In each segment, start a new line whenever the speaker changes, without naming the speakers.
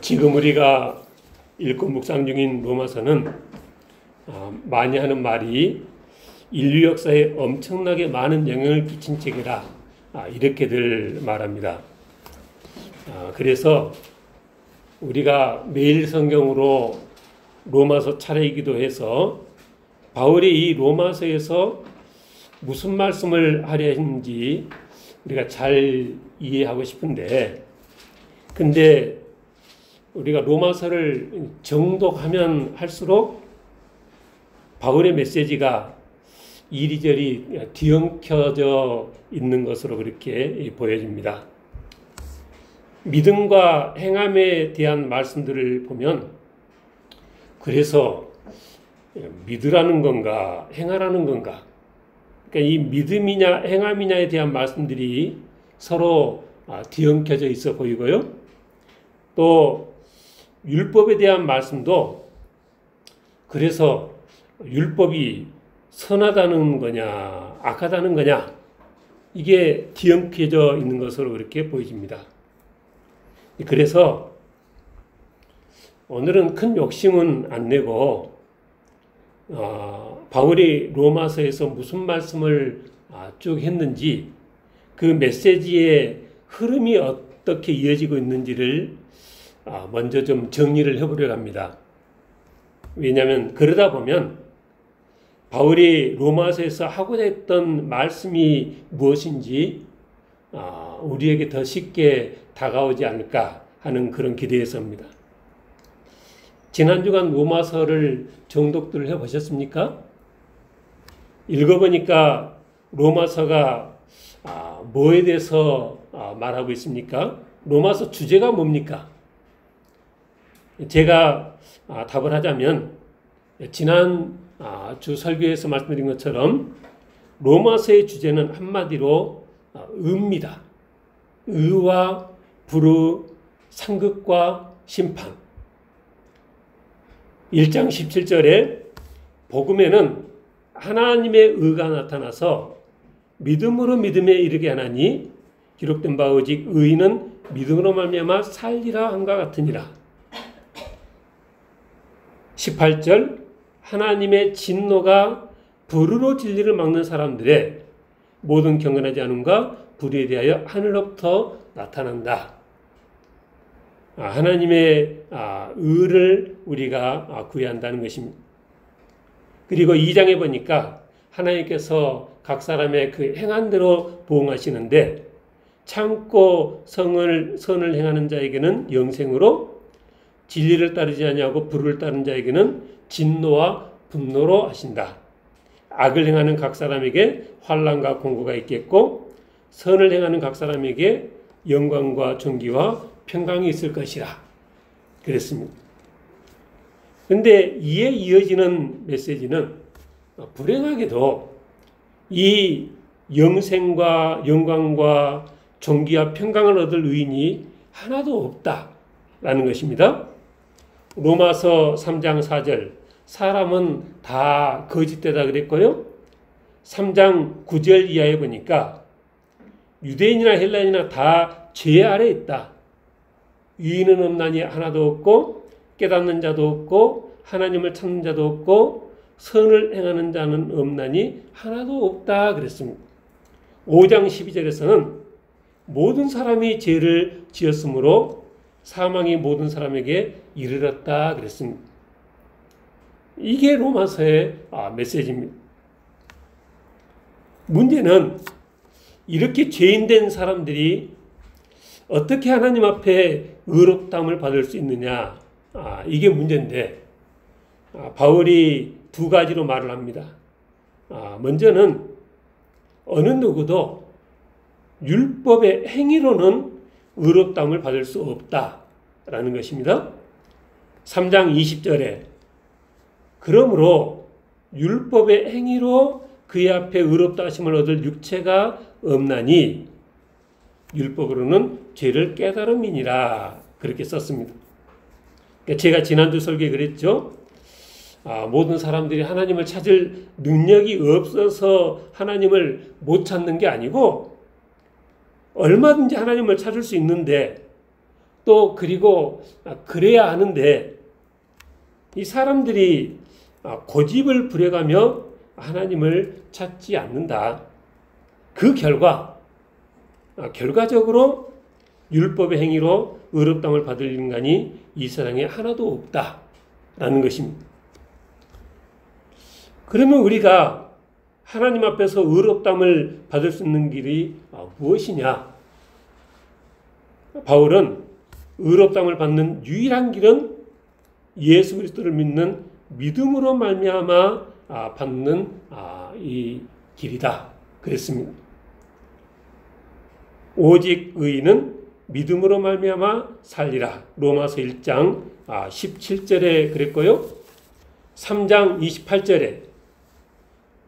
지금 우리가 읽고 묵상 중인 로마서는 많이 하는 말이 인류 역사에 엄청나게 많은 영향을 끼친 책이라 이렇게들 말합니다. 그래서 우리가 매일 성경으로 로마서 차례이기도 해서 바울이 이 로마서에서 무슨 말씀을 하려 했는지 우리가 잘 이해하고 싶은데, 근데 우리가 로마서를 정독하면 할수록 바울의 메시지가 이리저리 뒤엉켜져 있는 것으로 그렇게 보여집니다. 믿음과 행함에 대한 말씀들을 보면, 그래서 믿으라는 건가 행하라는 건가, 그러니까 이 믿음이냐 행함이냐에 대한 말씀들이 서로 뒤엉켜져 있어 보이고요. 또 율법에 대한 말씀도 그래서 율법이 선하다는 거냐 악하다는 거냐, 이게 뒤엉켜져 있는 것으로 그렇게 보여집니다. 그래서 오늘은 큰 욕심은 안 내고 바울이 로마서에서 무슨 말씀을 쭉 했는지, 그 메시지의 흐름이 어떻게 이어지고 있는지를 먼저 좀 정리를 해보려고 합니다. 왜냐하면 그러다 보면 바울이 로마서에서 하고자 했던 말씀이 무엇인지 우리에게 더 쉽게 다가오지 않을까 하는 그런 기대에서입니다. 지난 주간 로마서를 정독들 해보셨습니까? 읽어보니까 로마서가 뭐에 대해서 말하고 있습니까? 로마서 주제가 뭡니까? 제가 답을 하자면, 지난 주 설교에서 말씀드린 것처럼 로마서의 주제는 한마디로 의입니다. 의와 불의, 상급과 심판. 1장 17절에 복음에는 하나님의 의가 나타나서 믿음으로 믿음에 이르게 하나니 기록된 바 오직 의인은 믿음으로 말미암아 살리라 함과 같으니라. 18절 하나님의 진노가 불의로 진리를 막는 사람들의 모든 경건하지 않음과 불의에 대하여 하늘로부터 나타난다. 하나님의 의를 우리가 구해야 한다는 것입니다. 그리고 2장에 보니까 하나님께서 각 사람의 그 행한 대로 보응하시는데, 참고 선을 행하는 자에게는 영생으로, 진리를 따르지 아니하고 불의를 따르는 자에게는 진노와 분노로 하신다. 악을 행하는 각 사람에게 환난과 공고가 있겠고 선을 행하는 각 사람에게 영광과 존귀와 평강이 있을 것이라 그랬습니다. 그런데 이에 이어지는 메시지는 불행하게도 이 영생과 영광과 존귀와 평강을 얻을 의인이 하나도 없다라는 것입니다. 로마서 3장 4절 사람은 다 거짓되다 그랬고요. 3장 9절 이하에 보니까 유대인이나 헬라인이나 다 죄 아래 있다. 의인은 없나니 하나도 없고 깨닫는 자도 없고 하나님을 찾는 자도 없고 선을 행하는 자는 없나니 하나도 없다 그랬습니다. 5장 12절에서는 모든 사람이 죄를 지었으므로 사망이 모든 사람에게 이르렀다 그랬습니다. 이게 로마서의 메시지입니다. 문제는 이렇게 죄인된 사람들이 어떻게 하나님 앞에 의롭다함을 받을 수 있느냐, 이게 문제인데 바울이 두 가지로 말을 합니다. 먼저는 어느 누구도 율법의 행위로는 의롭다함을 받을 수 없다라는 것입니다. 3장 20절에 그러므로 율법의 행위로 그의 앞에 의롭다 하심을 얻을 육체가 없나니 율법으로는 죄를 깨달음이니라 그렇게 썼습니다. 그러니까 제가 지난주 설교에 그랬죠. 모든 사람들이 하나님을 찾을 능력이 없어서 하나님을 못 찾는 게 아니고 얼마든지 하나님을 찾을 수 있는데 또 그리고 그래야 하는데 이 사람들이 고집을 부려가며 하나님을 찾지 않는다. 그 결과적으로 율법의 행위로 의롭다함을 받을 인간이 이 세상에 하나도 없다라는 것입니다. 그러면 우리가 하나님 앞에서 의롭다함을 받을 수 있는 길이 무엇이냐? 바울은 의롭다함을 받는 유일한 길은 예수 그리스도를 믿는 믿음으로 말미암아 받는 이 길이다 그랬습니다. 오직 의인은 믿음으로 말미암아 살리라. 로마서 1장 17절에 그랬고요. 3장 28절에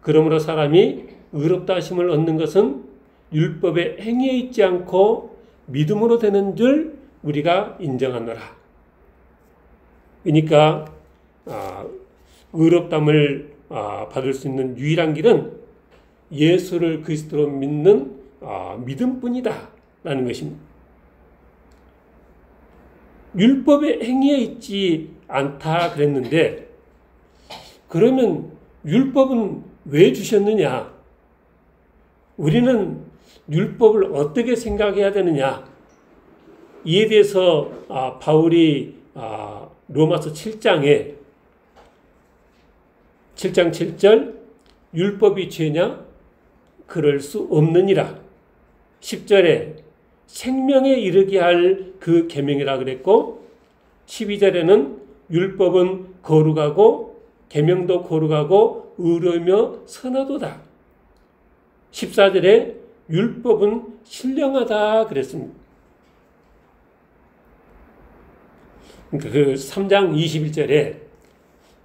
그러므로 사람이 의롭다 하심을 얻는 것은 율법의 행위에 있지 않고 믿음으로 되는 줄 우리가 인정하노라. 그러니까 의롭다함을 받을 수 있는 유일한 길은 예수를 그리스도로 믿는 믿음뿐이다 라는 것입니다. 율법의 행위에 있지 않다 그랬는데 그러면 율법은 왜 주셨느냐? 우리는 율법을 어떻게 생각해야 되느냐? 이에 대해서 바울이 로마서 7장 7절 율법이 죄냐? 그럴 수 없느니라. 10절에 생명에 이르게 할 그 계명이라 그랬고 12절에는 율법은 거룩하고 계명도 거룩하고 의로우며 선하도다. 14절에 율법은 신령하다 그랬습니다. 그러니까 그 3장 21절에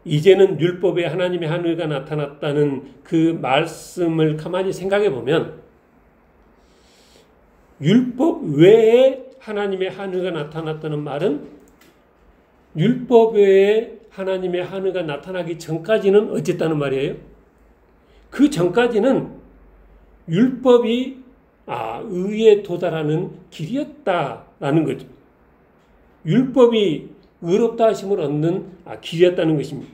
이제는 율법에 하나님의 한의가 나타났다는 그 말씀을 가만히 생각해 보면 율법 외에 하나님의 한의가 나타났다는 말은 율법 외에 하나님의 한의가 나타나기 전까지는 어쨌다는 말이에요? 그 전까지는 율법이 의에 도달하는 길이었다라는 거죠. 율법이 의롭다 하심을 얻는 길이었다는 것입니다.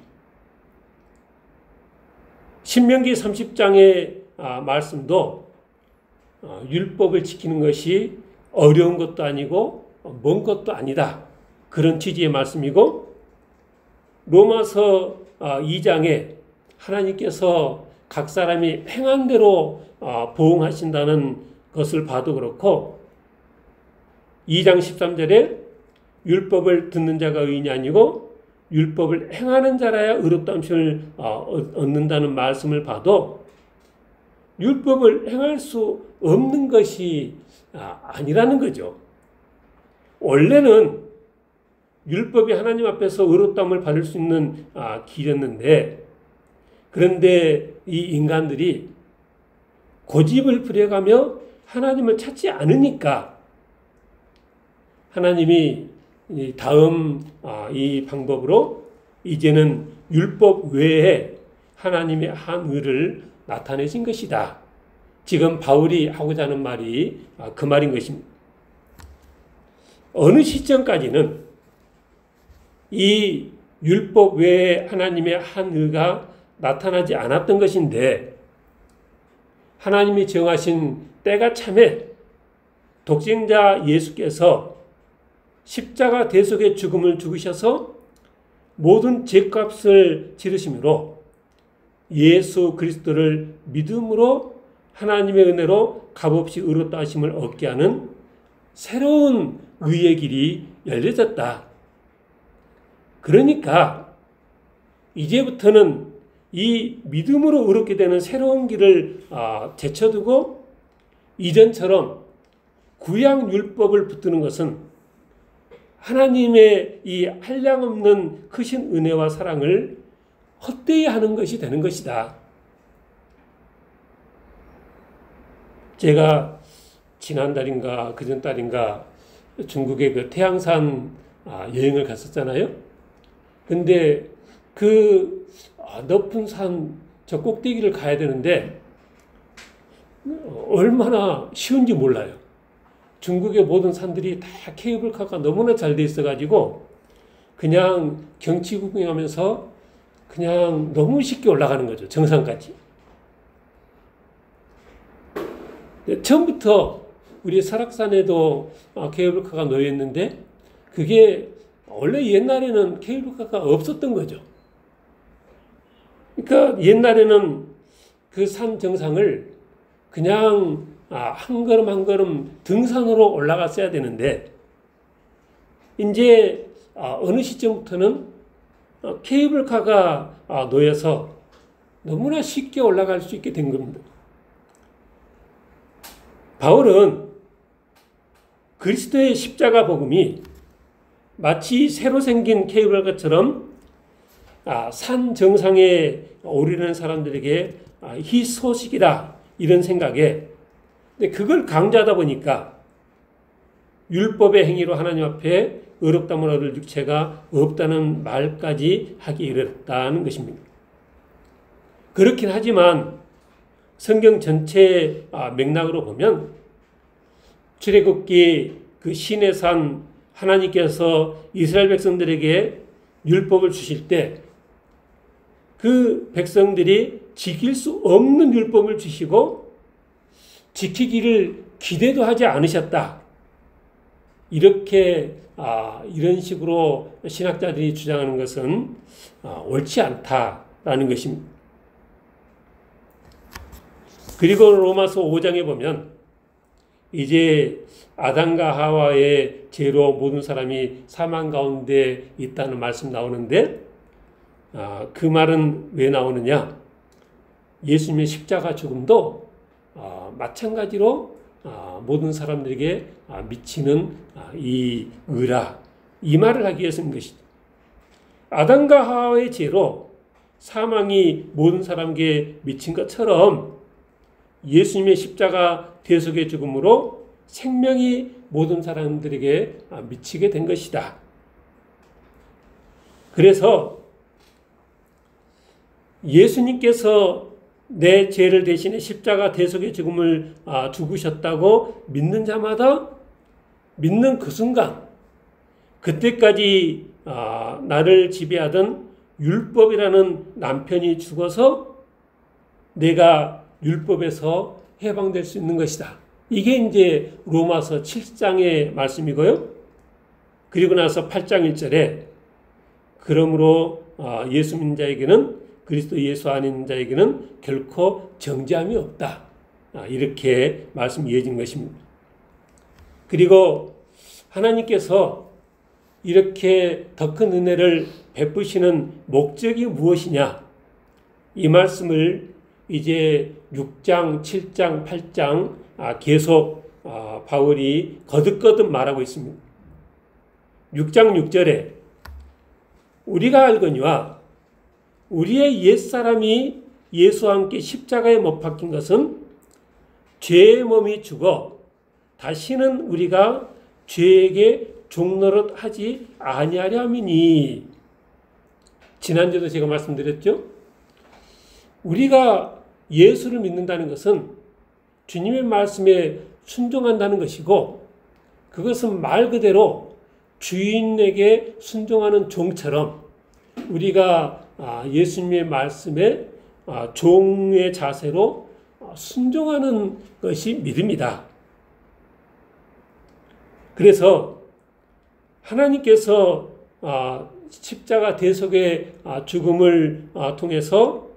신명기 30장의 말씀도 율법을 지키는 것이 어려운 것도 아니고 먼 것도 아니다. 그런 취지의 말씀이고 로마서 2장에 하나님께서 각 사람이 행한 대로 보응하신다는 것을 봐도 그렇고 2장 13절에 율법을 듣는 자가 의인이 아니고 율법을 행하는 자라야 의롭다함을 얻는다는 말씀을 봐도 율법을 행할 수 없는 것이 아니라는 거죠. 원래는 율법이 하나님 앞에서 의롭다함을 받을 수 있는 길이었는데 그런데 이 인간들이 고집을 부려가며 하나님을 찾지 않으니까 하나님이 다음 이 방법으로 이제는 율법 외에 하나님의 한 의를 나타내신 것이다. 지금 바울이 하고자 하는 말이 그 말인 것입니다. 어느 시점까지는 이 율법 외에 하나님의 한 의가 나타나지 않았던 것인데 하나님이 정하신 때가 참에 독생자 예수께서 십자가 대속의 죽음을 죽으셔서 모든 죄값을 치르심으로 예수 그리스도를 믿음으로 하나님의 은혜로 값없이 의롭다 하심을 얻게 하는 새로운 의의 길이 열려졌다. 그러니까 이제부터는 이 믿음으로 의롭게 되는 새로운 길을 제쳐두고 이전처럼 구약 율법을 붙드는 것은 하나님의 이 한량없는 크신 은혜와 사랑을 헛되이 하는 것이 되는 것이다. 제가 지난달인가 그전달인가 중국의 그 태양산 여행을 갔었잖아요. 근데 그 높은 산 저 꼭대기를 가야 되는데 얼마나 쉬운지 몰라요. 중국의 모든 산들이 다 케이블카가 너무나 잘 돼 있어가지고 그냥 경치 구경하면서 그냥 너무 쉽게 올라가는 거죠. 정상까지. 처음부터 우리 설악산에도 케이블카가 놓여 있는데 그게 원래 옛날에는 케이블카가 없었던 거죠. 그러니까 옛날에는 그 산 정상을 그냥 한 걸음 한 걸음 등산으로 올라갔어야 되는데 이제 어느 시점부터는 케이블카가 놓여서 너무나 쉽게 올라갈 수 있게 된 겁니다. 바울은 그리스도의 십자가 복음이 마치 새로 생긴 케이블카처럼 산 정상에 오르는 사람들에게 희소식이다 이런 생각에 근데 그걸 강조하다 보니까 율법의 행위로 하나님 앞에 의롭다함을 얻을 육체가 없다는 말까지 하기 이르렀다는 것입니다. 그렇긴 하지만 성경 전체 맥락으로 보면 출애굽기 그 신의 산 하나님께서 이스라엘 백성들에게 율법을 주실 때 그 백성들이 지킬 수 없는 율법을 주시고 지키기를 기대도 하지 않으셨다. 이렇게 이런 식으로 신학자들이 주장하는 것은 옳지 않다라는 것입니다. 그리고 로마서 5장에 보면 이제 아담과 하와의 죄로 모든 사람이 사망 가운데 있다는 말씀 나오는데 그 말은 왜 나오느냐? 예수님의 십자가 죽음도 마찬가지로 모든 사람들에게 미치는 이 의라 이 말을 하기 위해서인 것이죠. 아담과 하와의 죄로 사망이 모든 사람에게 미친 것처럼 예수님의 십자가 대속의 죽음으로 생명이 모든 사람들에게 미치게 된 것이다. 그래서 예수님께서 내 죄를 대신해 십자가 대속의 죽음을 죽으셨다고 믿는 자마다 믿는 그 순간 그때까지 나를 지배하던 율법이라는 남편이 죽어서 내가 율법에서 해방될 수 있는 것이다. 이게 이제 로마서 7장의 말씀이고요. 그리고 나서 8장 1절에 그러므로 예수 믿는 자에게는 그리스도 예수 아닌 자에게는 결코 정죄함이 없다. 이렇게 말씀이 이어진 것입니다. 그리고 하나님께서 이렇게 더 큰 은혜를 베푸시는 목적이 무엇이냐? 이 말씀을 이제 6장, 7장, 8장 계속 바울이 거듭거듭 말하고 있습니다. 6장 6절에 우리가 알거니와 우리의 옛사람이 예수와 함께 십자가에 못 박힌 것은 죄의 몸이 죽어 다시는 우리가 죄에게 종노릇 하지 아니하려 함이니. 지난주에도 제가 말씀드렸죠. 우리가 예수를 믿는다는 것은 주님의 말씀에 순종한다는 것이고 그것은 말 그대로 주인에게 순종하는 종처럼 우리가 예수님의 말씀에 종의 자세로 순종하는 것이 믿음이다. 그래서 하나님께서 십자가 대속의 죽음을 통해서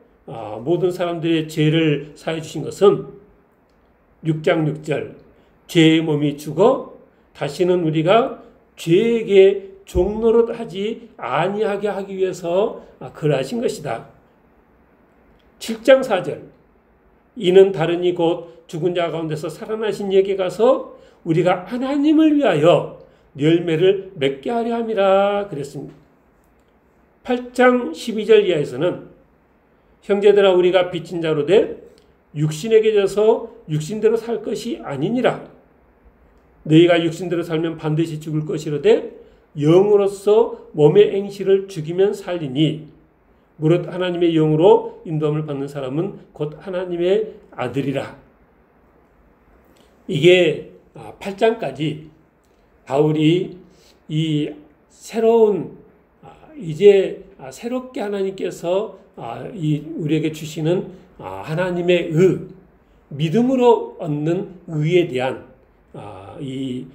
모든 사람들의 죄를 사해 주신 것은 6장 6절 죄의 몸이 죽어 다시는 우리가 죄에게 종노릇 하지 아니하게 하기 위해서 그러하신 것이다. 7장 4절 이는 다른이 곧 죽은 자 가운데서 살아나신 이에게 가서 우리가 하나님을 위하여 열매를 맺게 하려 함이라 그랬습니다. 8장 12절 이하에서는 형제들아 우리가 빚진 자로 돼 육신에게 져서 육신대로 살 것이 아니니라. 너희가 육신대로 살면 반드시 죽을 것이로되 영으로서 몸의 행실을 죽이면 살리니 무릇 하나님의 영으로 인도함을 받는 사람은 곧 하나님의 아들이라. 이게 8장까지 바울이 이 새로운 이제 새롭게 하나님께서 우리에게 주시는 하나님의 믿음으로 얻는 의에 대한 이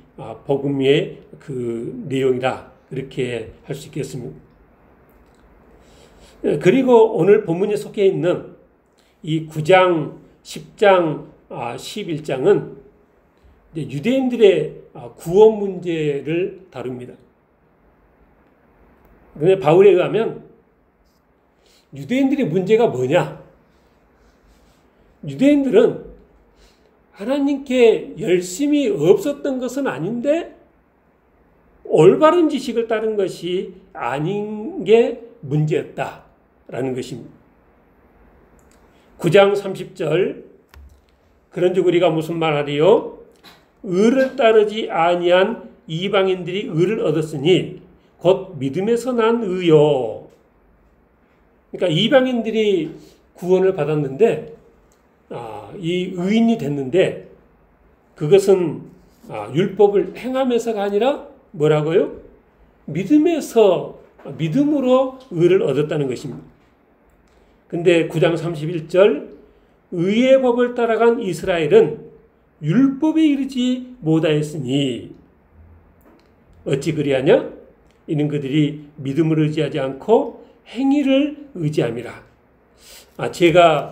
복음의 그 내용이라 그렇게 할 수 있겠습니다. 그리고 오늘 본문에 속해 있는 이 9장, 10장, 11장은 유대인들의 구원 문제를 다룹니다. 그런데 바울에 의하면 유대인들의 문제가 뭐냐? 유대인들은 하나님께 열심이 없었던 것은 아닌데 올바른 지식을 따른 것이 아닌 게 문제였다라는 것입니다. 9장 30절 그런즉 우리가 무슨 말하리요? 의를 따르지 아니한 이방인들이 의를 얻었으니 곧 믿음에서 난 의요. 그러니까 이방인들이 구원을 받았는데 이 의인이 됐는데 그것은 율법을 행하면서가 아니라 뭐라고요? 믿음으로 의를 얻었다는 것입니다. 근데 9장 31절 의의 법을 따라간 이스라엘은 율법에 이르지 못하였으니 어찌 그리하냐? 이는 그들이 믿음을 의지하지 않고 행위를 의지함이라. 제가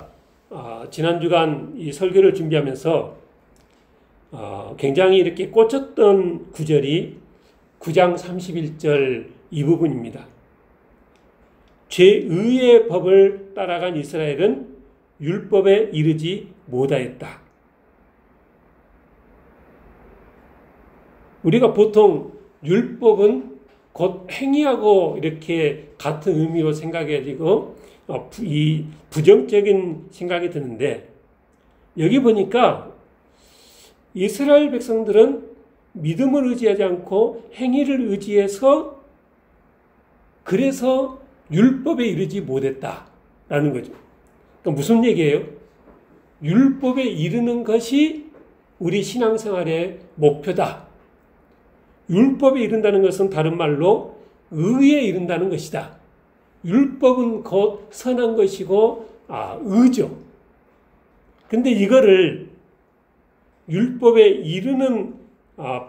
지난 주간 이 설교를 준비하면서 굉장히 이렇게 꽂혔던 구절이 9장 31절 이 부분입니다. 죄의의 법을 따라간 이스라엘은 율법에 이르지 못하였다. 우리가 보통 율법은 곧 행위하고 이렇게 같은 의미로 생각해지고 이 부정적인 생각이 드는데 여기 보니까 이스라엘 백성들은 믿음을 의지하지 않고 행위를 의지해서 그래서 율법에 이르지 못했다라는 거죠. 그러니까 무슨 얘기예요? 율법에 이르는 것이 우리 신앙생활의 목표다. 율법에 이른다는 것은 다른 말로 의에 이른다는 것이다. 율법은 곧 선한 것이고 의죠. 근데 이거를 율법에 이르는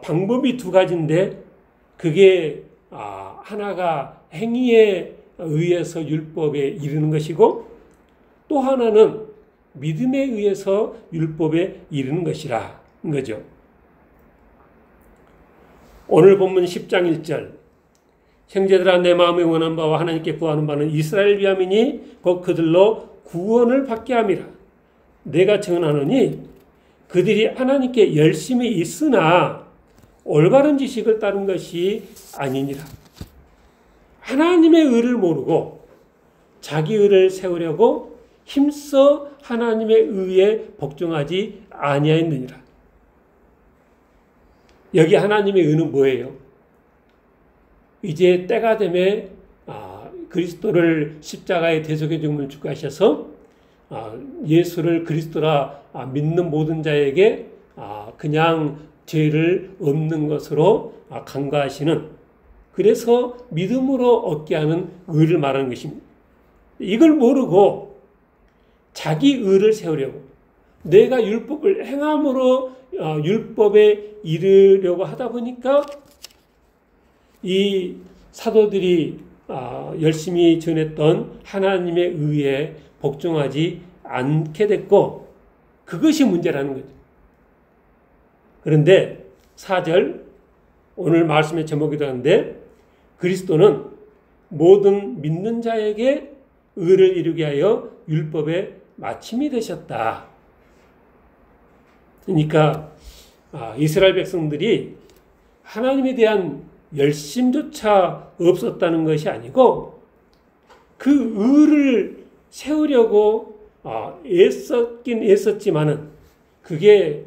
방법이 두 가지인데 그게 하나가 행위에 의해서 율법에 이르는 것이고 또 하나는 믿음에 의해서 율법에 이르는 것이라는 거죠. 오늘 본문 10장 1절 형제들아 내 마음에 원한 바와 하나님께 구하는 바는 이스라엘 비함이니 곧 그들로 구원을 받게 함이라. 내가 증언하노니 그들이 하나님께 열심히 있으나 올바른 지식을 따른 것이 아니니라. 하나님의 의를 모르고 자기 의를 세우려고 힘써 하나님의 의에 복종하지 아니하였느니라. 여기 하나님의 의는 뭐예요? 이제 때가 되매 그리스도를 십자가에 대속의 죽음을 주가하셔서 예수를 그리스도라 믿는 모든 자에게 그냥 죄를 없는 것으로 간과하시는 그래서 믿음으로 얻게 하는 의를 말하는 것입니다. 이걸 모르고 자기 의를 세우려고 내가 율법을 행함으로 율법에 이르려고 하다 보니까 이 사도들이 열심히 전했던 하나님의 의에 복종하지 않게 됐고 그것이 문제라는 거죠. 그런데 4절 오늘 말씀의 제목이기도 한데 그리스도는 모든 믿는 자에게 의를 이루게 하여 율법의 마침이 되셨다. 그러니까 이스라엘 백성들이 하나님에 대한 열심조차 없었다는 것이 아니고 그 의를 세우려고 애썼긴 애썼지만은 그게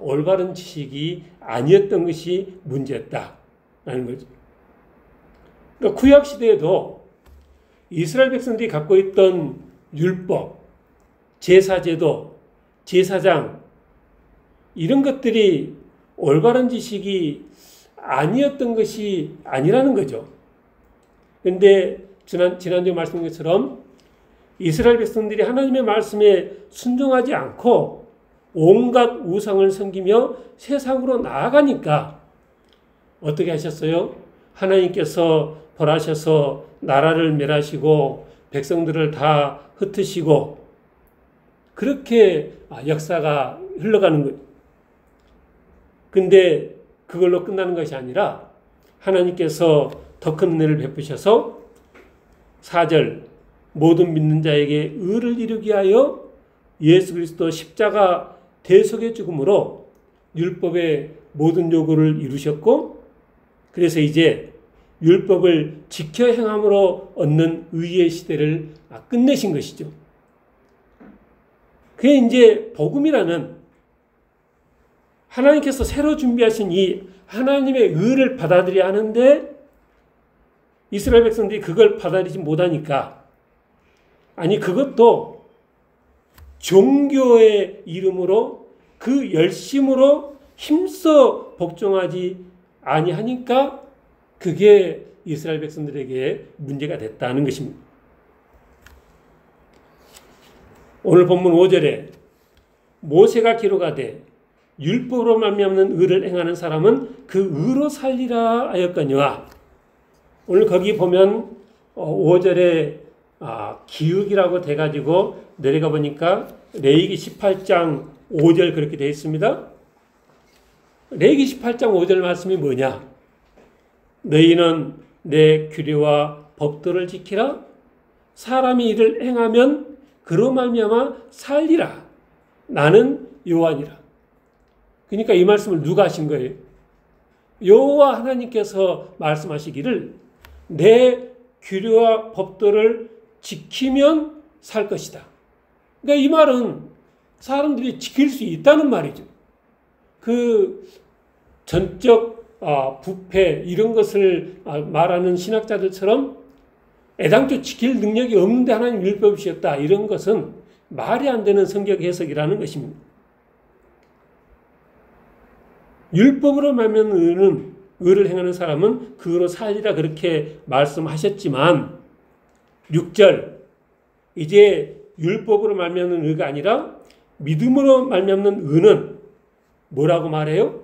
올바른 지식이 아니었던 것이 문제였다라는 거죠. 그러니까 구약 시대에도 이스라엘 백성들이 갖고 있던 율법, 제사제도, 제사장 이런 것들이 올바른 지식이 아니었던 것이 아니라는 거죠. 그런데 지난주에 말씀드린 것처럼 이스라엘 백성들이 하나님의 말씀에 순종하지 않고 온갖 우상을 섬기며 세상으로 나아가니까 어떻게 하셨어요? 하나님께서 벌하셔서 나라를 멸하시고 백성들을 다 흩으시고 그렇게 역사가 흘러가는 거예요. 근데 그걸로 끝나는 것이 아니라 하나님께서 더 큰 은혜를 베푸셔서 4절 모든 믿는 자에게 의를 이루게 하여 예수 그리스도 십자가 대속의 죽음으로 율법의 모든 요구를 이루셨고 그래서 이제 율법을 지켜 행함으로 얻는 의의 시대를 끝내신 것이죠. 그게 이제 복음이라는 하나님께서 새로 준비하신 이 하나님의 의를 받아들여야 하는데 이스라엘 백성들이 그걸 받아들이지 못하니까 아니 그것도 종교의 이름으로 그 열심으로 힘써 복종하지 아니하니까 그게 이스라엘 백성들에게 문제가 됐다는 것입니다. 오늘 본문 5절에 모세가 기록하되 율법으로 말미암는 의를 행하는 사람은 그 의로 살리라 하였거니와 오늘 거기 보면 5절에 기흑이라고 돼가지고 내려가 보니까 레위기 18장 5절 그렇게 되어 있습니다. 레위기 18장 5절 말씀이 뭐냐? 너희는 내 규례와 법도를 지키라. 사람이 이를 행하면 그로 말미암아 살리라. 나는 여호와니라. 그러니까 이 말씀을 누가 하신 거예요? 여호와 하나님께서 말씀하시기를 내 규례와 법도를 지키면 살 것이다. 그러니까 이 말은 사람들이 지킬 수 있다는 말이죠. 그 전적 부패 이런 것을 말하는 신학자들처럼 애당초 지킬 능력이 없는데 하나님 율법이 주셨다. 이런 것은 말이 안 되는 성경 해석이라는 것입니다. 율법으로 말미암는 의를 행하는 사람은 그로 살리라 그렇게 말씀하셨지만 6절 이제 율법으로 말미암는 의가 아니라 믿음으로 말미암는 의는 뭐라고 말해요?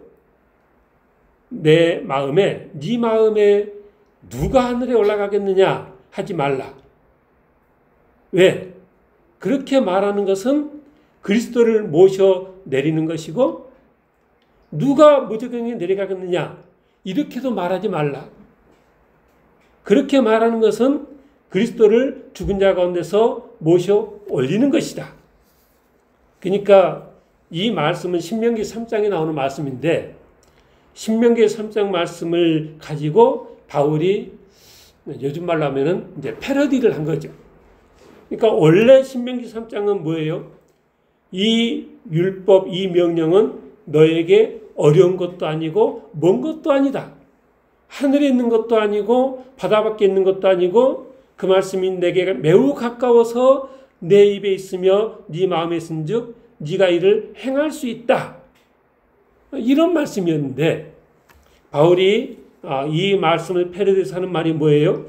내 마음에 네 마음에 누가 하늘에 올라가겠느냐 하지 말라. 왜? 그렇게 말하는 것은 그리스도를 모셔 내리는 것이고 누가 무저갱에 내려가겠느냐 이렇게도 말하지 말라. 그렇게 말하는 것은 그리스도를 죽은 자 가운데서 모셔 올리는 것이다. 그러니까 이 말씀은 신명기 3장에 나오는 말씀인데 신명기 3장 말씀을 가지고 바울이 요즘 말로 하면은 이제 패러디를 한 거죠. 그러니까 원래 신명기 3장은 뭐예요? 이 율법, 이 명령은 너에게 어려운 것도 아니고 먼 것도 아니다. 하늘에 있는 것도 아니고 바다 밖에 있는 것도 아니고 그 말씀이 내게 매우 가까워서 내 입에 있으며 네 마음에 있은즉 네가 이를 행할 수 있다. 이런 말씀이었는데 바울이 이 말씀을 패러디해서 하는 말이 뭐예요?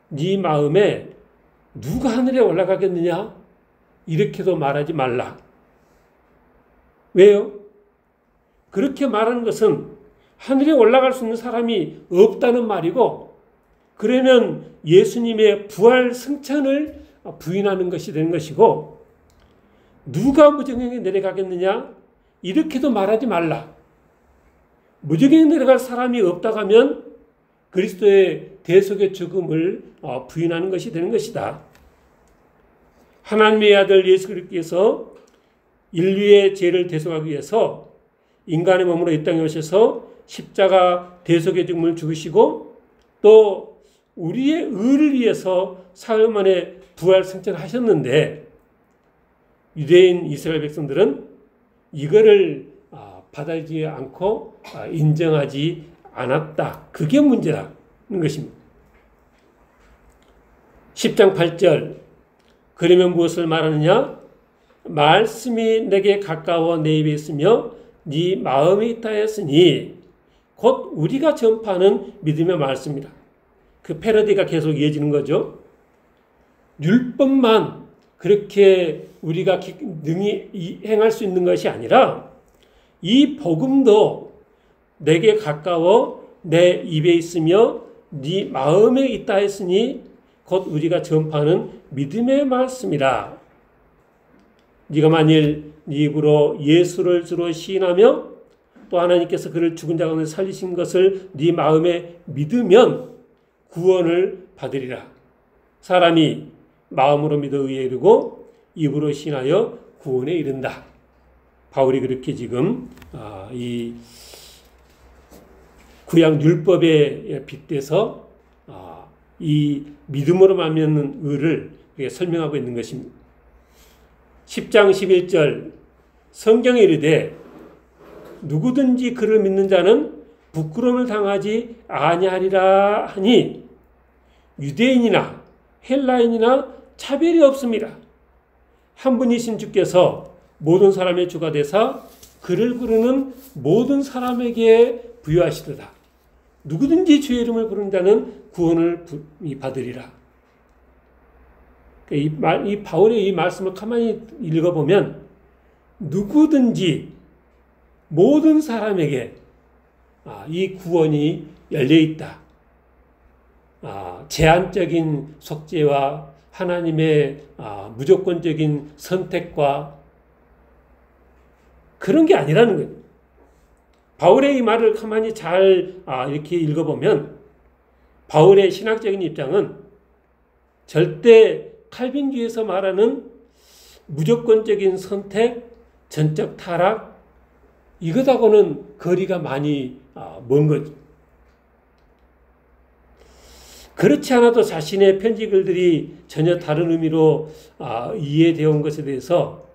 네 마음에 누가 하늘에 올라가겠느냐? 이렇게도 말하지 말라. 왜요? 그렇게 말하는 것은 하늘에 올라갈 수 있는 사람이 없다는 말이고 그러면 예수님의 부활 승천을 부인하는 것이 되는 것이고 누가 무저갱에 내려가겠느냐? 이렇게도 말하지 말라. 무저갱에 내려갈 사람이 없다고 하면 그리스도의 대속의 죽음을 부인하는 것이 되는 것이다. 하나님의 아들 예수 그리스도께서 인류의 죄를 대속하기 위해서 인간의 몸으로 이 땅에 오셔서 십자가 대속의 죽음을 죽으시고 또 우리의 의를 위해서 사흘 만에 부활 승천하셨는데 유대인 이스라엘 백성들은 이거를 받아들이지 않고 인정하지 않았다. 그게 문제라는 것입니다. 10장 8절 그러면 무엇을 말하느냐? 말씀이 내게 가까워 내 입에 있으며 네 마음에 있다 했으니 곧 우리가 전파하는 믿음의 말씀이라. 그 패러디가 계속 이어지는 거죠. 율법만 그렇게 우리가 능히 행할 수 있는 것이 아니라 이 복음도 내게 가까워 내 입에 있으며 네 마음에 있다 했으니 곧 우리가 전파하는 믿음의 말씀이라. 네가 만일 네 입으로 예수를 주로 시인하며 또 하나님께서 그를 죽은 자 가운데 살리신 것을 네 마음에 믿으면 구원을 받으리라. 사람이 마음으로 믿어 의에 이르고 입으로 시인하여 구원에 이른다. 바울이 그렇게 지금 이 구약 율법에 빗대서 이 믿음으로 말미암는 의를 설명하고 있는 것입니다. 10장 11절 성경에 이르되 누구든지 그를 믿는 자는 부끄러움을 당하지 아니하리라 하니 유대인이나 헬라인이나 차별이 없습니다. 한 분이신 주께서 모든 사람의 주가 되사 그를 부르는 모든 사람에게 부여하시도다. 누구든지 주의 이름을 부르는 자는 구원을 받으리라. 이 바울의 이 말씀을 가만히 읽어보면 누구든지 모든 사람에게 이 구원이 열려있다. 제한적인 속죄와 하나님의 무조건적인 선택과 그런 게 아니라는 거예요. 바울의 이 말을 가만히 잘 이렇게 읽어보면 바울의 신학적인 입장은 절대 칼빈주의에서 말하는 무조건적인 선택, 전적 타락 이것하고는 거리가 많이 먼 거죠. 그렇지 않아도 자신의 편지 글들이 전혀 다른 의미로 이해되어 온 것에 대해서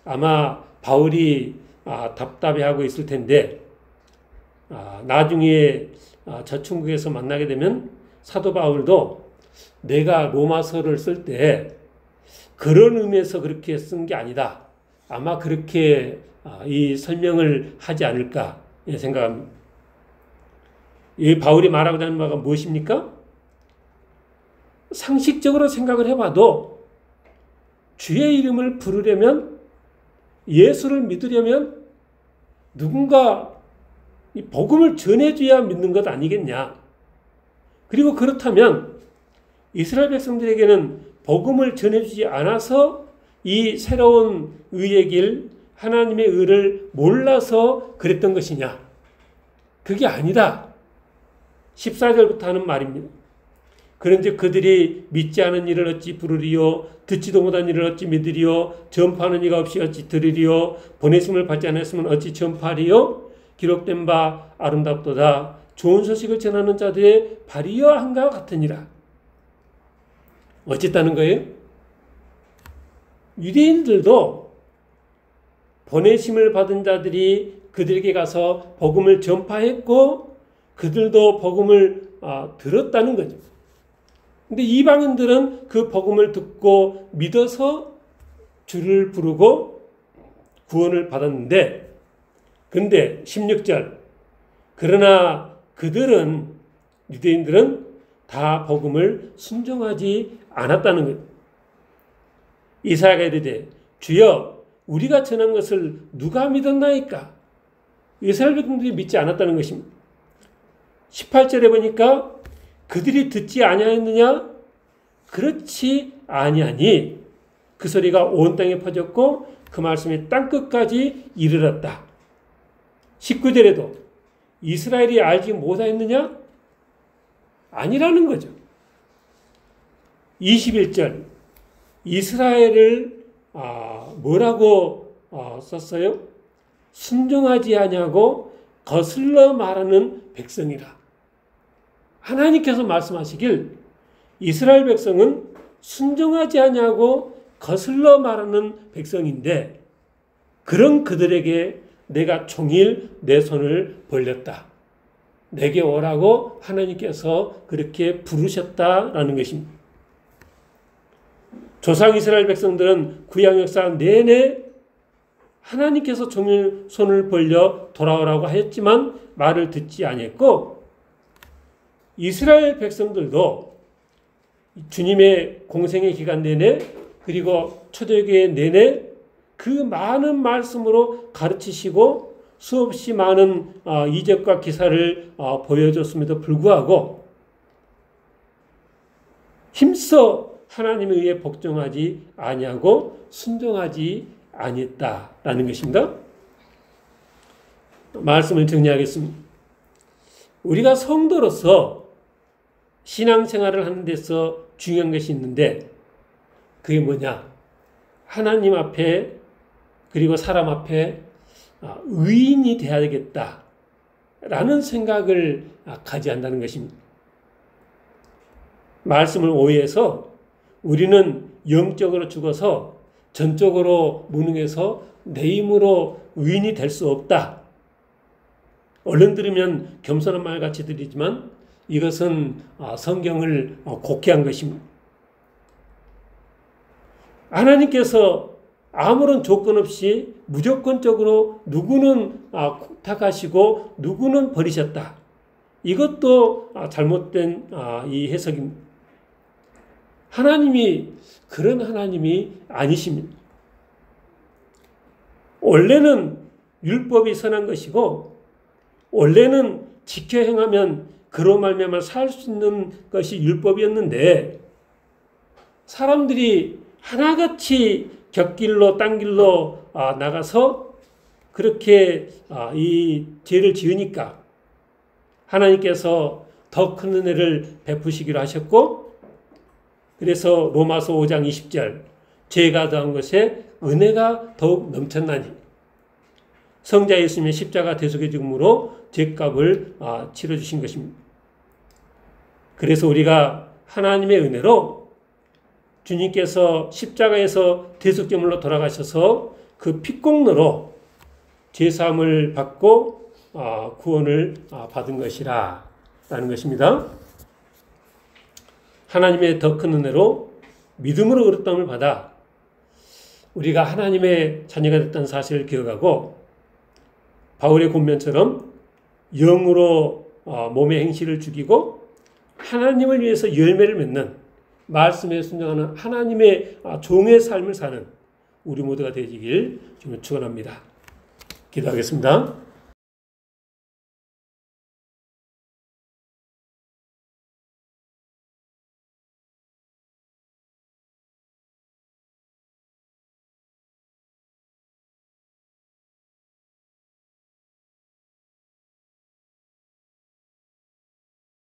아마 바울이 답답해하고 있을 텐데 나중에 저충국에서 만나게 되면 사도 바울도 내가 로마서를 쓸 때 그런 의미에서 그렇게 쓴 게 아니다. 아마 그렇게 이 설명을 하지 않을까 생각합니다. 이 바울이 말하고자 하는 바가 무엇입니까? 상식적으로 생각을 해봐도 주의 이름을 부르려면 예수를 믿으려면 누군가 이 복음을 전해줘야 믿는 것 아니겠냐. 그리고 그렇다면 이스라엘 백성들에게는 복음을 전해주지 않아서 이 새로운 의의 길, 하나님의 의를 몰라서 그랬던 것이냐. 그게 아니다. 14절부터 하는 말입니다. 그런즉 그들이 믿지 않은 일을 어찌 부르리요, 듣지도 못한 일을 어찌 믿으리요, 전파하는 이가 없이 어찌 들으리요, 보내심을 받지 않았으면 어찌 전파하리요. 기록된 바 아름답도다. 좋은 소식을 전하는 자들의 발이여 한가 같으니라. 어쨌다는 거예요? 유대인들도 보내심을 받은 자들이 그들에게 가서 복음을 전파했고 그들도 복음을 들었다는 거죠. 근데 이방인들은 그 복음을 듣고 믿어서 주를 부르고 구원을 받았는데 근데 16절 그러나 그들은 유대인들은 다 복음을 순종하지 않았다는 것. 이사야가 이르되 주여 우리가 전한 것을 누가 믿었나이까? 이스라엘 백성들이 믿지 않았다는 것입니다. 18절에 보니까 그들이 듣지 아니하였느냐? 그렇지 아니하니 그 소리가 온 땅에 퍼졌고 그 말씀이 땅끝까지 이르렀다. 19절에도 이스라엘이 알지 못하였느냐? 아니라는 거죠. 21절 이스라엘을 뭐라고 썼어요? 순종하지 아니하고 거슬러 말하는 백성이라. 하나님께서 말씀하시길 이스라엘 백성은 순종하지 아니하고 거슬러 말하는 백성인데 그런 그들에게 내가 종일 내 손을 벌렸다. 내게 오라고 하나님께서 그렇게 부르셨다라는 것입니다. 조상 이스라엘 백성들은 구약 역사 내내 하나님께서 손을 벌려 돌아오라고 하였지만 말을 듣지 아니했고, 이스라엘 백성들도 주님의 공생의 기간 내내 그리고 초대교회 내내 그 많은 말씀으로 가르치시고 수없이 많은 이적과 기사를 보여줬음에도 불구하고 힘써 하나님에 의해 복종하지 아니하고 순종하지 아니했다라는 것입니다. 말씀을 정리하겠습니다. 우리가 성도로서 신앙생활을 하는 데서 중요한 것이 있는데 그게 뭐냐? 하나님 앞에 그리고 사람 앞에 의인이 되어야 되겠다라는 생각을 가져야 한다는 것입니다. 말씀을 오해해서 우리는 영적으로 죽어서 전적으로 무능해서 내 힘으로 의인이 될 수 없다. 얼른 들으면 겸손한 말 같이 들리지만 이것은 성경을 곡해한 것입니다. 하나님께서 아무런 조건 없이 무조건적으로 누구는 택하시고 누구는 버리셨다. 이것도 잘못된 이 해석입니다. 하나님이 그런 하나님이 아니십니다. 원래는 율법이 선한 것이고 원래는 지켜 행하면 그로 말미암아 살 수 있는 것이 율법이었는데 사람들이 하나같이 곁길로 딴 길로 나가서 그렇게 이 죄를 지으니까 하나님께서 더 큰 은혜를 베푸시기로 하셨고 그래서 로마서 5장 20절 죄가 더한 것에 은혜가 더욱 넘쳤나니 성자 예수님의 십자가 대속의 죽음으로 죄값을 치러주신 것입니다. 그래서 우리가 하나님의 은혜로 주님께서 십자가에서 대속제물로 돌아가셔서 그 피공로로 죄사함을 받고 구원을 받은 것이라 라는 것입니다. 하나님의 더 큰 은혜로 믿음으로 의롭다함을 받아 우리가 하나님의 자녀가 됐다는 사실을 기억하고 바울의 권면처럼 영으로 몸의 행실을 죽이고 하나님을 위해서 열매를 맺는 말씀에 순종하는 하나님의 종의 삶을 사는 우리 모두가 되시길 주님 축원합니다. 기도하겠습니다.